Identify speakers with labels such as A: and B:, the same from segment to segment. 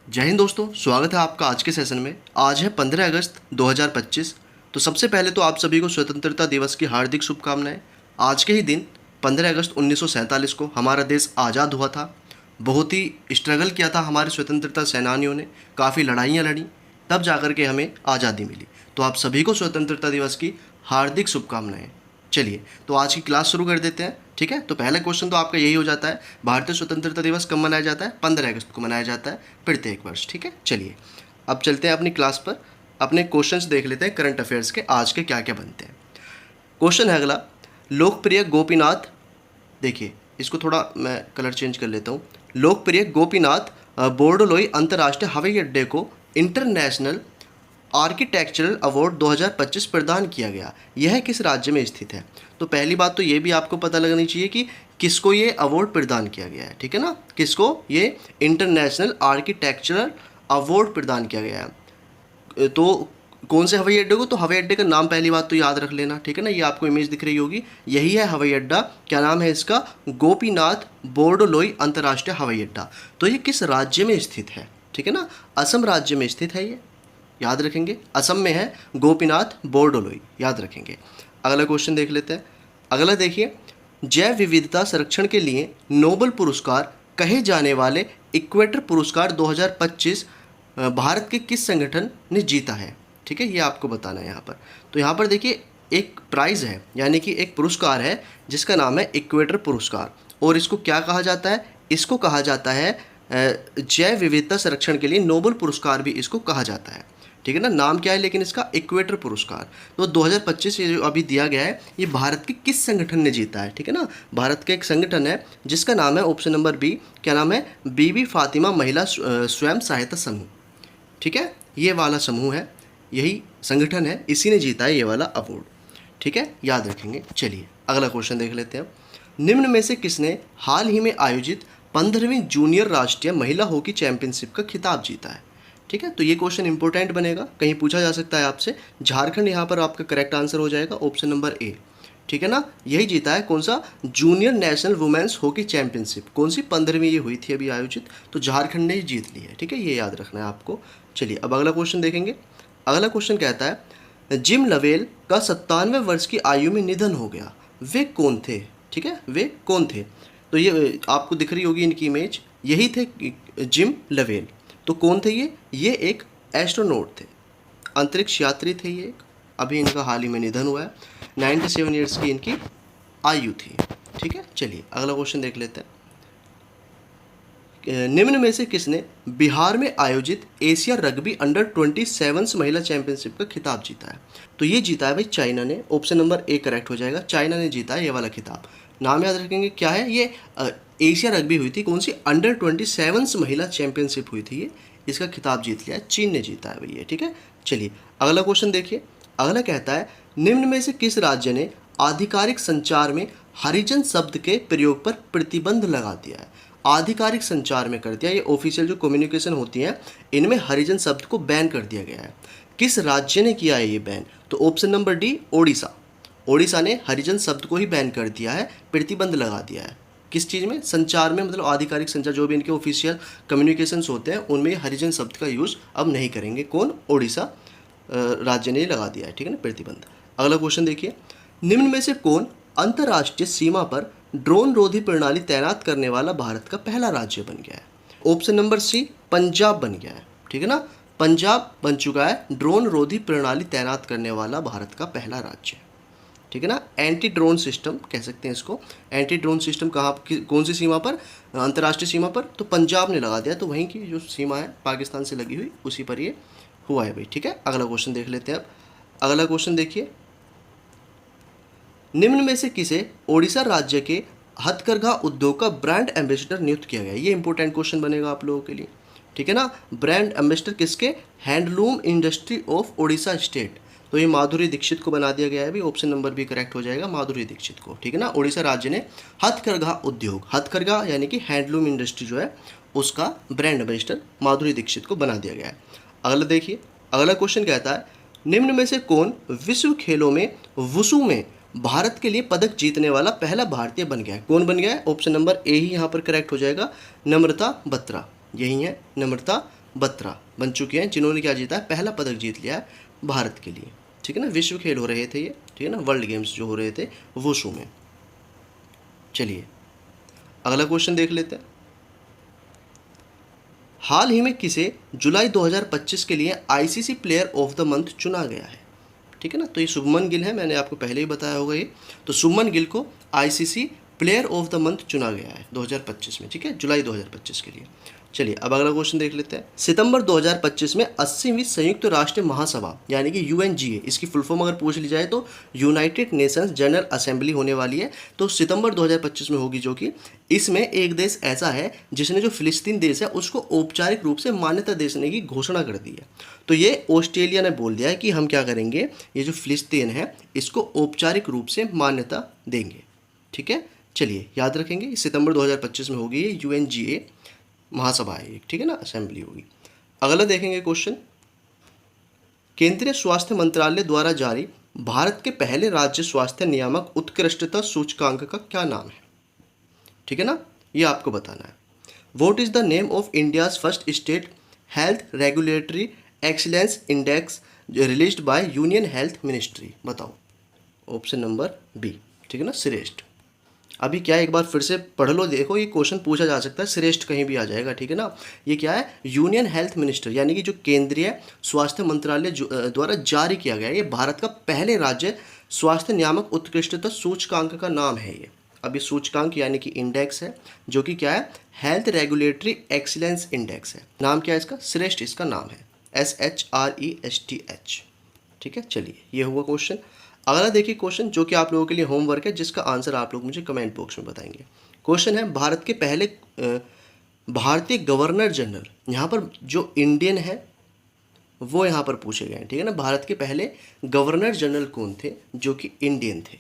A: जय हिंद दोस्तों, स्वागत है आपका आज के सेशन में। आज है 15 अगस्त 2025। तो सबसे पहले तो आप सभी को स्वतंत्रता दिवस की हार्दिक शुभकामनाएं। आज के ही दिन 15 अगस्त 1947 को हमारा देश आज़ाद हुआ था। बहुत ही स्ट्रगल किया था हमारे स्वतंत्रता सेनानियों ने, काफ़ी लड़ाइयाँ लड़ी, तब जाकर के हमें आज़ादी मिली। तो आप सभी को स्वतंत्रता दिवस की हार्दिक शुभकामनाएं। चलिए तो आज की क्लास शुरू कर देते हैं। ठीक है, तो पहला क्वेश्चन तो आपका यही हो जाता है, भारतीय स्वतंत्रता दिवस कब मनाया जाता है? 15 अगस्त को मनाया जाता है प्रत्येक वर्ष। ठीक है, चलिए अब चलते हैं अपनी क्लास पर। अपने क्वेश्चंस देख लेते हैं करंट अफेयर्स के, आज के क्या क्या बनते हैं। क्वेश्चन है अगला, लोकप्रिय गोपीनाथ, देखिए इसको थोड़ा मैं कलर चेंज कर लेता हूँ। लोकप्रिय गोपीनाथ बोरडोलोई अंतर्राष्ट्रीय हवाई अड्डे को इंटरनेशनल आर्किटेक्चरल अवार्ड 2025 प्रदान किया गया, यह किस राज्य में स्थित है? तो पहली बात तो ये भी आपको पता लगनी चाहिए कि किसको ये अवार्ड प्रदान किया गया है। ठीक है ना, किसको ये इंटरनेशनल आर्किटेक्चरल अवार्ड प्रदान किया गया है। तो कौन से हवाई अड्डे को? तो हवाई अड्डे का नाम पहली बात तो याद रख लेना। ठीक है ना, ये आपको इमेज दिख रही होगी, यही है हवाई अड्डा। क्या नाम है इसका? गोपीनाथ बोरडोलोई अंतर्राष्ट्रीय हवाई अड्डा। तो ये किस राज्य में स्थित है? ठीक है ना, असम राज्य में स्थित है ये, याद रखेंगे। असम में है गोपीनाथ बोरडोलोई, याद रखेंगे। अगला क्वेश्चन देख लेते हैं। अगला देखिए, जैव विविधता संरक्षण के लिए नोबेल पुरस्कार कहे जाने वाले इक्वेटर पुरस्कार 2025 भारत के किस संगठन ने जीता है? ठीक है, ये आपको बताना है यहाँ पर। तो यहाँ पर देखिए एक प्राइज़ है, यानी कि एक पुरस्कार है जिसका नाम है इक्वेटर पुरस्कार। और इसको क्या कहा जाता है? इसको कहा जाता है जैव विविधता संरक्षण के लिए नोबेल पुरस्कार भी इसको कहा जाता है। ठीक है ना, नाम क्या है लेकिन इसका? इक्वेटर पुरस्कार। तो 2025 ये जो अभी दिया गया है, ये भारत के किस संगठन ने जीता है? ठीक है ना, भारत का एक संगठन है जिसका नाम है ऑप्शन नंबर बी, क्या नाम है? बीबी फातिमा महिला स्वयं सहायता समूह। ठीक है, ये वाला समूह है, यही संगठन है, इसी ने जीता है ये वाला अवार्ड। ठीक है, याद रखेंगे। चलिए अगला क्वेश्चन देख लेते हैं। निम्न में से किसने हाल ही में आयोजित 15वीं जूनियर राष्ट्रीय महिला हॉकी चैंपियनशिप का खिताब जीता है? ठीक है, तो ये क्वेश्चन इंपॉर्टेंट बनेगा, कहीं पूछा जा सकता है आपसे। झारखंड यहाँ पर आपका करेक्ट आंसर हो जाएगा, ऑप्शन नंबर ए। ठीक है ना, यही जीता है कौन सा? Junior national women's hockey championship. कौन सी? 15वीं ये हुई थी अभी आयोजित, तो झारखंड ने जीत ली है। ठीक है, ये याद रखना है आपको। चलिए अब अगला क्वेश्चन देखेंगे। अगला क्वेश्चन कहता है, जिम लवेल का 97वें वर्ष की आयु में निधन हो गया, वे कौन थे? ठीक है, वे कौन थे? तो ये आपको दिख रही होगी इनकी इमेज, यही थे जिम लवेल। तो कौन थे ये? ये एक एस्ट्रोनॉट थे, अंतरिक्ष यात्री थे ये। अभी इनका हाल ही में निधन हुआ है, 97 ईयर्स की इनकी आयु थी। ठीक है, चलिए अगला क्वेश्चन देख लेते हैं। निम्न में से किसने बिहार में आयोजित एशिया रग्बी अंडर 27 महिला चैंपियनशिप का खिताब जीता है? तो ये जीता है भाई चाइना ने, ऑप्शन नंबर ए करेक्ट हो जाएगा। चाइना ने जीता है ये वाला खिताब। नाम याद रखेंगे, क्या है ये? एशिया रग्बी हुई थी, कौन सी? अंडर 27 महिला चैंपियनशिप हुई थी ये, इसका खिताब जीत लिया, चीन ने जीता है भैया। ठीक है, चलिए अगला क्वेश्चन देखिए। अगला कहता है, निम्न में से किस राज्य ने आधिकारिक संचार में हरिजन शब्द के प्रयोग पर प्रतिबंध लगा दिया है? आधिकारिक संचार में कर दिया, ये ऑफिशियल जो कम्युनिकेशन होती है इनमें हरिजन शब्द को बैन कर दिया गया है। किस राज्य ने किया है ये बैन? तो option number D, Odisha. Odisha ने हरिजन शब्द को ही बैन कर दिया है, प्रतिबंध लगा दिया है। किस चीज़ में? संचार में, मतलब आधिकारिक संचार जो भी इनके ऑफिशियल कम्युनिकेशंस होते हैं उनमें हरिजन शब्द का यूज़ अब नहीं करेंगे। कौन? ओडिशा राज्य ने लगा दिया है। ठीक है ना, प्रतिबंध। अगला क्वेश्चन देखिए, निम्न में से कौन अंतर्राष्ट्रीय सीमा पर ड्रोन रोधी प्रणाली तैनात करने वाला भारत का पहला राज्य बन गया है? ऑप्शन नंबर सी, पंजाब बन गया है। ठीक है ना, पंजाब बन चुका है ड्रोन रोधी प्रणाली तैनात करने वाला भारत का पहला राज्य। ठीक है ना, एंटी ड्रोन सिस्टम कह सकते हैं इसको। एंटी ड्रोन सिस्टम कहाँ, कौन सी सीमा पर? अंतर्राष्ट्रीय सीमा पर। तो पंजाब ने लगा दिया, तो वहीं की जो सीमा है पाकिस्तान से लगी हुई, उसी पर ये हुआ है भाई। ठीक है, अगला क्वेश्चन देख लेते हैं अब। अगला क्वेश्चन देखिए, निम्न में से किसे ओडिशा राज्य के हथकरघा उद्योग का ब्रांड एम्बेसडर नियुक्त किया गया? ये इंपॉर्टेंट क्वेश्चन बनेगा आप लोगों के लिए। ठीक है ना, ब्रांड एम्बेसडर किसके? Handloom industry of Odisha state. तो ये माधुरी दीक्षित को बना दिया गया है भी, ऑप्शन नंबर भी करेक्ट हो जाएगा, माधुरी दीक्षित को। ठीक है ना, ओडिशा राज्य ने हथकरघा उद्योग, हथकरघा यानी कि हैंडलूम इंडस्ट्री जो है उसका ब्रांड एम्बेसडर माधुरी दीक्षित को बना दिया गया है। अगला देखिए, अगला क्वेश्चन कहता है, निम्न में से कौन विश्व खेलों में वुशु में भारत के लिए पदक जीतने वाला पहला भारतीय बन गया है? कौन बन गया है? ऑप्शन नंबर ए ही यहाँ पर करेक्ट हो जाएगा, नम्रता बत्रा। यही है नम्रता बत्रा बन चुके हैं जिन्होंने क्या जीता है, पहला पदक जीत लिया है भारत के लिए। ठीक है ना, विश्व खेल हो रहे थे ये, ठीक है ना, वर्ल्ड गेम्स जो हो रहे थे वुशु में। चलिए अगला क्वेश्चन देख लेते हैं। हाल ही में किसे जुलाई 2025 के लिए ICC player of the month चुना गया है? ठीक है ना, तो ये शुभमन गिल है, मैंने आपको पहले ही बताया होगा ये। तो शुभमन गिल को ICC player of the month चुना गया है 2025 में, ठीक है, जुलाई 2025 के लिए। चलिए अब अगला क्वेश्चन देख लेते हैं। सितंबर 2025 में 80वीं संयुक्त राष्ट्र महासभा यानी कि यूएनजीए, इसकी फुल फॉर्म अगर पूछ ली जाए तो यूनाइटेड नेशंस जनरल असेंबली होने वाली है। तो सितंबर 2025 में होगी, जो कि इसमें एक देश ऐसा है जिसने जो फिलिस्तीन देश है उसको औपचारिक रूप से मान्यता देने की घोषणा कर दी है। तो ये ऑस्ट्रेलिया ने बोल दिया है कि हम क्या करेंगे, ये जो फिलिस्तीन है इसको औपचारिक रूप से मान्यता देंगे। ठीक है, चलिए याद रखेंगे, सितंबर 2025 में होगी ये यूएनजीए महासभा है, ठीक है ना, असेंबली होगी। अगला देखेंगे क्वेश्चन, केंद्रीय स्वास्थ्य मंत्रालय द्वारा जारी भारत के पहले राज्य स्वास्थ्य नियामक उत्कृष्टता सूचकांक का क्या नाम है? ठीक है ना, ये आपको बताना है। What is the name of India's first state health regulatory excellence index released by union health ministry? बताओ, ऑप्शन नंबर बी, ठीक है ना, श्रेष्ठ। अभी क्या है, एक बार फिर से पढ़ लो, देखो ये क्वेश्चन पूछा जा सकता है, श्रेष्ठ कहीं भी आ जाएगा, ठीक है ना। ये क्या है, यूनियन हेल्थ मिनिस्टर यानी कि जो केंद्रीय स्वास्थ्य मंत्रालय द्वारा जारी किया गया है, ये भारत का पहले राज्य स्वास्थ्य नियामक उत्कृष्टता सूचकांक का नाम है ये। अभी सूचकांक यानी कि इंडेक्स है, जो कि क्या है, हेल्थ रेगुलेटरी एक्सीलेंस इंडेक्स है। नाम क्या है इसका, श्रेष्ठ इसका नाम है, SHRESTH। ठीक है, चलिए ये हुआ क्वेश्चन। अगला देखिए क्वेश्चन, जो कि आप लोगों के लिए होमवर्क है, जिसका आंसर आप लोग मुझे कमेंट बॉक्स में बताएंगे। क्वेश्चन है, भारत के पहले भारतीय गवर्नर जनरल, यहाँ पर जो इंडियन है वो यहाँ पर पूछे गए हैं, ठीक है ना। भारत के पहले गवर्नर जनरल कौन थे जो कि इंडियन थे?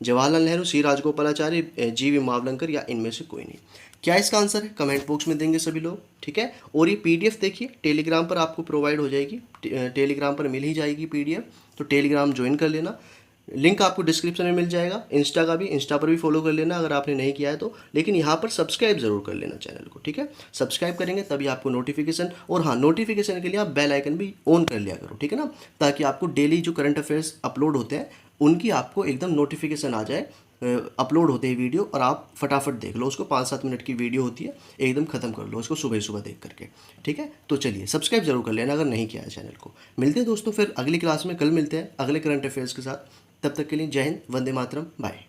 A: जवाहरलाल नेहरू, सी राजगोपालाचारी, जी.वी. मावलंकर या इनमें से कोई नहीं? क्या इसका आंसर है, कमेंट बॉक्स में देंगे सभी लोग, ठीक है। और ये पीडीएफ देखिए टेलीग्राम पर आपको प्रोवाइड हो जाएगी, टेलीग्राम पर मिल ही जाएगी पीडीएफ, तो टेलीग्राम ज्वाइन कर लेना, लिंक आपको डिस्क्रिप्शन में मिल जाएगा। इंस्टा का भी, इंस्टा पर भी फॉलो कर लेना अगर आपने नहीं किया है तो, लेकिन यहाँ पर सब्सक्राइब जरूर कर लेना चैनल को, ठीक है। सब्सक्राइब करेंगे तभी आपको नोटिफिकेशन, और हाँ, नोटिफिकेशन के लिए आप बेल आइकन भी ऑन कर लिया करो, ठीक है ना, ताकि आपको डेली जो करंट अफेयर्स अपलोड होते हैं उनकी आपको एकदम नोटिफिकेशन आ जाए, अपलोड होते हैं वीडियो, और आप फटाफट देख लो उसको। 5-7 मिनट की वीडियो होती है, एकदम खत्म कर लो उसको सुबह सुबह देख करके, ठीक है। तो चलिए सब्सक्राइब जरूर कर लेना अगर नहीं किया है चैनल को। मिलते हैं दोस्तों फिर अगली क्लास में, कल मिलते हैं अगले करंट अफेयर्स के साथ। तब तक के लिए जय हिंद, वंदे मातरम, बाय।